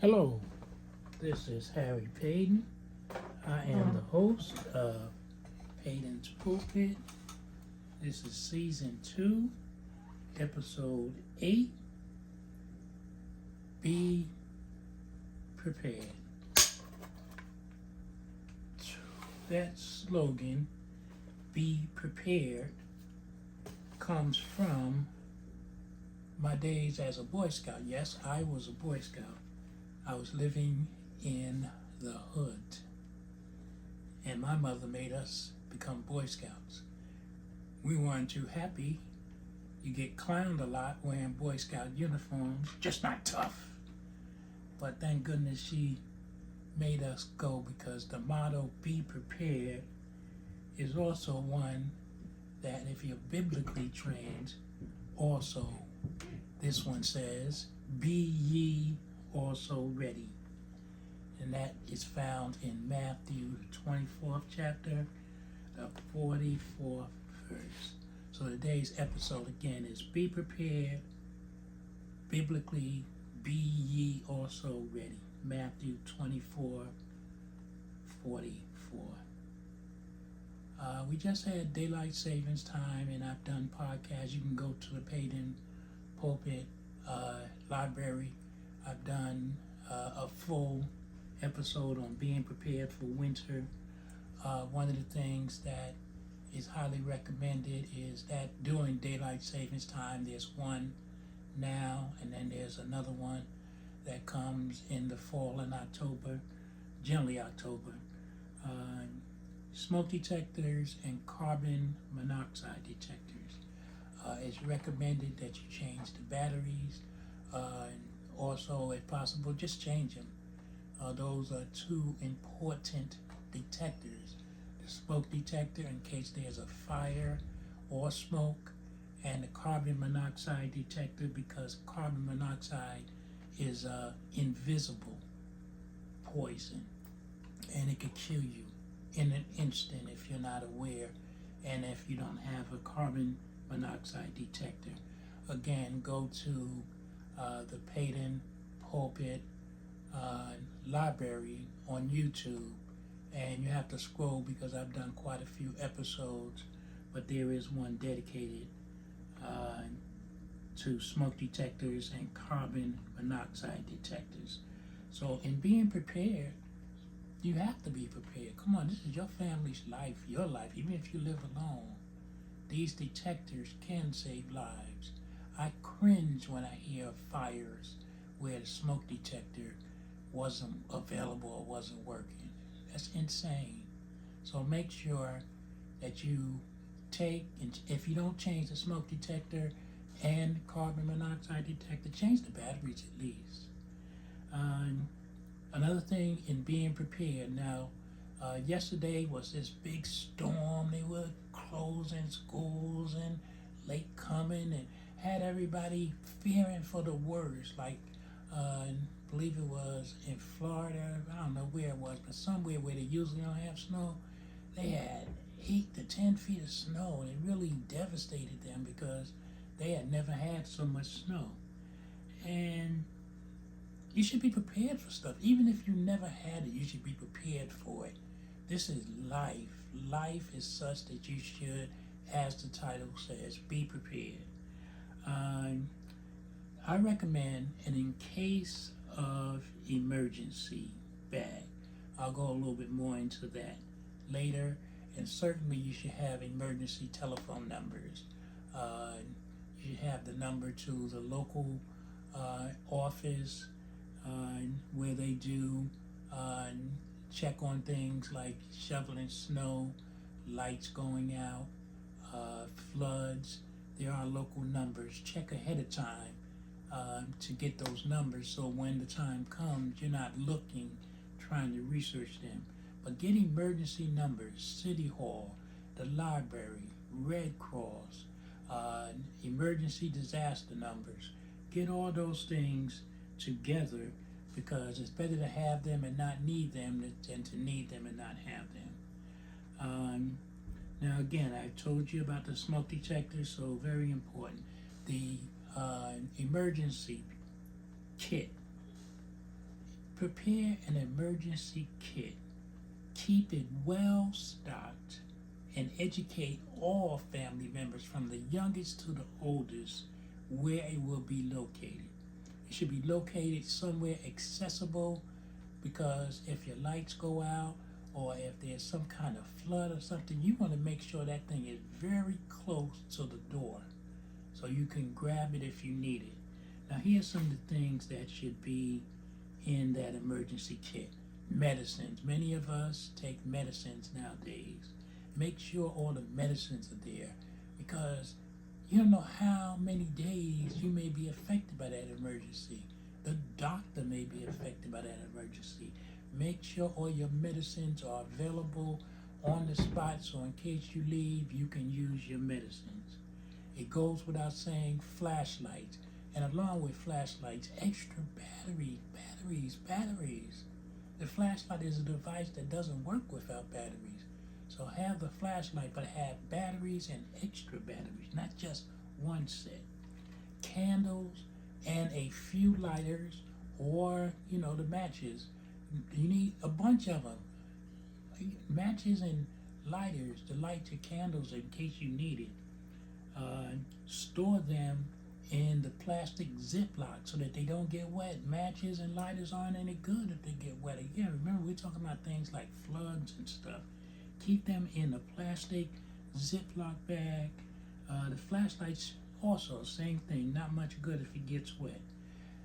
Hello, this is Harry Paden. I am the host of Paden's Pulpit. This is season 2, episode 8. Be prepared. That slogan, be prepared, comes from my days as a Boy Scout. Yes, I was a Boy Scout. I was living in the hood, and my mother made us become Boy Scouts. We weren't too happy. You get clowned a lot wearing Boy Scout uniforms, just not tough. But thank goodness she made us go, because the motto, be prepared, is also one that if you're biblically trained, also this one says, be ye also ready. And that is found in Matthew 24th chapter, the 44th verse. So today's episode again is be prepared, biblically, be ye also ready. Matthew 24:44. We just had daylight savings time, and I've done podcasts. You can go to the Paden Pulpit library. I've done a full episode on being prepared for winter. One of the things that is highly recommended is that during daylight savings time, there's one now, and then there's another one that comes in the fall in October, generally October. Smoke detectors and carbon monoxide detectors. It's recommended that you change the batteries, and also, if possible, just change them. Those are two important detectors. The smoke detector in case there's a fire or smoke, and the carbon monoxide detector because carbon monoxide is invisible poison, and it could kill you in an instant if you're not aware, and if you don't have a carbon monoxide detector. Again, go to the Paden Pulpit library on YouTube, and you have to scroll because I've done quite a few episodes, but there is one dedicated to smoke detectors and carbon monoxide detectors. So in being prepared, you have to be prepared. Come on, this is your family's life, your life, even if you live alone. These detectors can save lives. I cringe when I hear of fires where the smoke detector wasn't available or wasn't working. That's insane. So make sure that you take, and if you don't change the smoke detector and carbon monoxide detector, change the batteries at least. Another thing in being prepared. Now, yesterday was this big storm. They were closing schools and late coming, and had everybody fearing for the worst. Like, I believe it was in Florida. I don't know where it was, but somewhere where they usually don't have snow, they had 8 to 10 feet of snow, and it really devastated them because they had never had so much snow. And you should be prepared for stuff. Even if you never had it, you should be prepared for it. This is life. Life is such that you should, as the title says, be prepared. I recommend an in case of emergency bag. I'll go a little bit more into that later. And certainly you should have emergency telephone numbers. You should have the number to the local office where they do check on things like shoveling snow, lights going out, floods. There are local numbers. Check ahead of time to get those numbers, so when the time comes, you're not looking, trying to research them. But get emergency numbers, City Hall, the library, Red Cross, emergency disaster numbers. Get all those things together, because it's better to have them and not need them than to need them and not have them. Now again, I've told you about the smoke detector, so very important. The emergency kit Prepare an emergency kit. Keep it well stocked and educate all family members from the youngest to the oldest where it will be located. It should be located somewhere accessible, because if your lights go out or if there's some kind of flood or something, you want to make sure that thing is very close to the door so you can grab it if you need it. Now, here's some of the things that should be in that emergency kit. Medicines. Many of us take medicines nowadays. Make sure all the medicines are there, because you don't know how many days you may be affected by that emergency. The doctor may be affected by that emergency. Make sure all your medicines are available on the spot, so in case you leave, you can use your medicines. It goes without saying, flashlights. And along with flashlights, extra batteries. The flashlight is a device that doesn't work without batteries. So have the flashlight, but have batteries and extra batteries, not just one set. Candles and a few lighters, or, the matches. You need a bunch of them. Matches and lighters to light your candles in case you need it. Store them in the plastic Ziploc so that they don't get wet. Matches and lighters aren't any good if they get wet. Again, remember, we're talking about things like floods and stuff. Keep them in a plastic Ziploc bag. The flashlights also, same thing, not much good if it gets wet.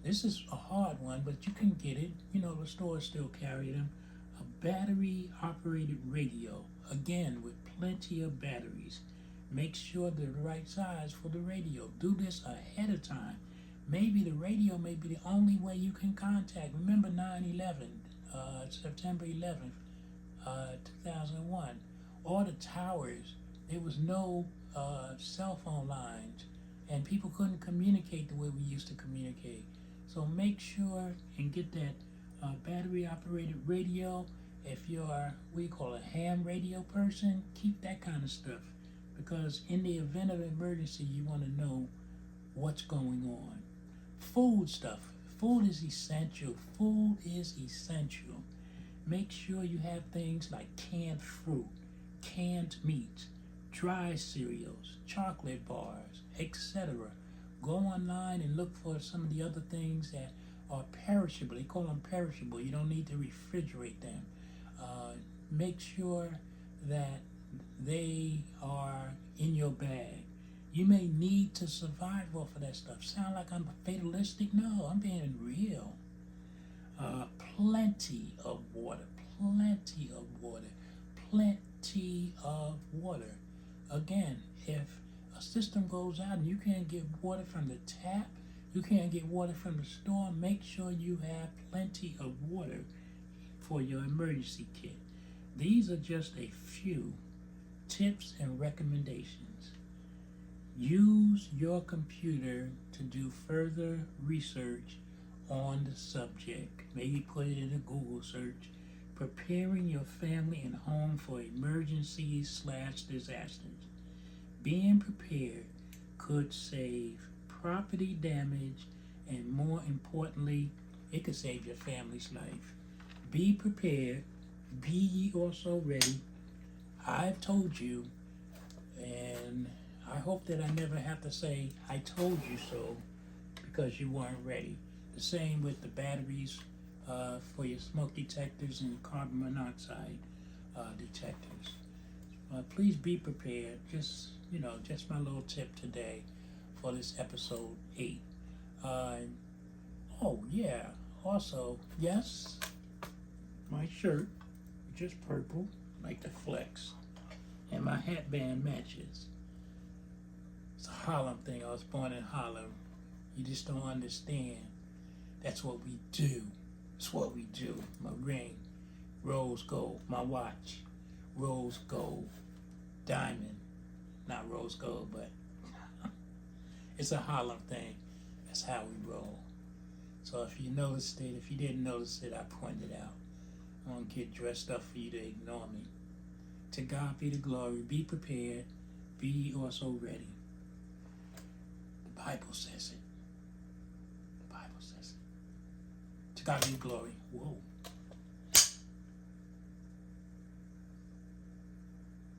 This is a hard one, but you can get it. The stores still carry them. A battery-operated radio, again, with plenty of batteries. Make sure they're the right size for the radio. Do this ahead of time. Maybe the radio may be the only way you can contact. Remember 9/11, September 11th, 2001. All the towers, there was no cell phone lines, and people couldn't communicate the way we used to communicate. So make sure and get that battery-operated radio. If you're, we call a ham radio person, keep that kind of stuff, because in the event of an emergency, you want to know what's going on. Food stuff. Food is essential. Food is essential. Make sure you have things like canned fruit, canned meats, dry cereals, chocolate bars, etc. Go online and look for some of the other things that are perishable. They call them perishable. You don't need to refrigerate them. Make sure that they are in your bag. You may need to survive off of that stuff. Sound like I'm fatalistic? No, I'm being real. Plenty of water. Again, if a system goes out and you can't get water from the tap, you can't get water from the store, make sure you have plenty of water for your emergency kit. These are just a few tips and recommendations. Use your computer to do further research on the subject. Maybe put it in a Google search. Preparing your family and home for emergencies/disasters. Being prepared could save property damage, and more importantly, it could save your family's life. Be prepared. Be ye also ready. I've told you, and I hope that I never have to say, I told you so, because you weren't ready. The same with the batteries for your smoke detectors and carbon monoxide detectors. Please be prepared. Just my little tip today for this episode 8. Oh yeah, also, yes, my shirt, which is purple, like the flex, and my hatband matches. It's a Harlem thing. I was born in Harlem. You just don't understand. That's what we do. It's what we do. My ring, rose gold. My watch, rose gold. Diamond, not rose gold, but it's a Harlem thing. That's how we roll. So if you noticed it, if you didn't notice it, I pointed out. I won't get dressed up for you to ignore me. To God be the glory. Be prepared. Be ye also ready. The Bible says it. The Bible says it. To God be glory. Whoa.